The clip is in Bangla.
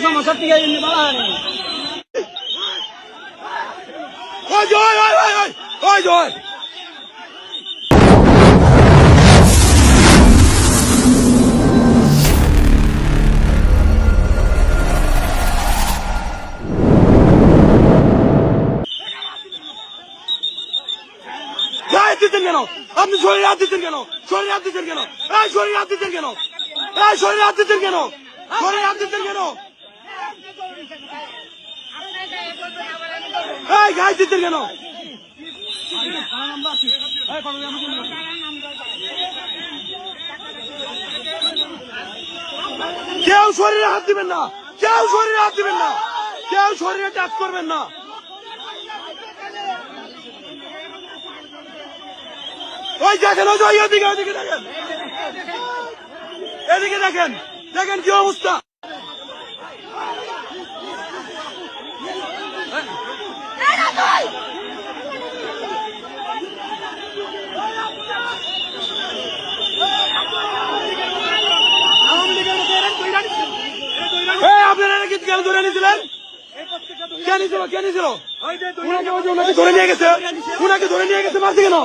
সমস্যা থেকে ওই জয় ওই ওই ওই ওই জয় দিচ্ছেন কেন? আপনি শরীরে হাত দিচ্ছেন কেন? শরীরে হাত দিচ্ছেন কেন? এই শরীরে হাত দিচ্ছেন কেন? এই শরীরে হাত দিচ্ছেন কেন? শরীরে হাত দিচ্ছেন কেন? এই গায়ে দিচ্ছেন কেন? কেউ শরীরে হাত দিবেন না, কেউ শরীরে হাত দিবেন না, কেউ শরীরে টাচ করবেন না। ওই দেখেন ওই ওইদিকে ওইদিকে দেখেন, এদিকে দেখেন, দেখেন কি অবস্থা। আপনারা কি কেন ধরে নিয়েছিলেন? কে নিয়েছিল? কে নিয়েছিল? ওনাকে ধরে নিয়ে গেছে, ওনাকে ধরে নিয়ে গেছে মারছে কেন?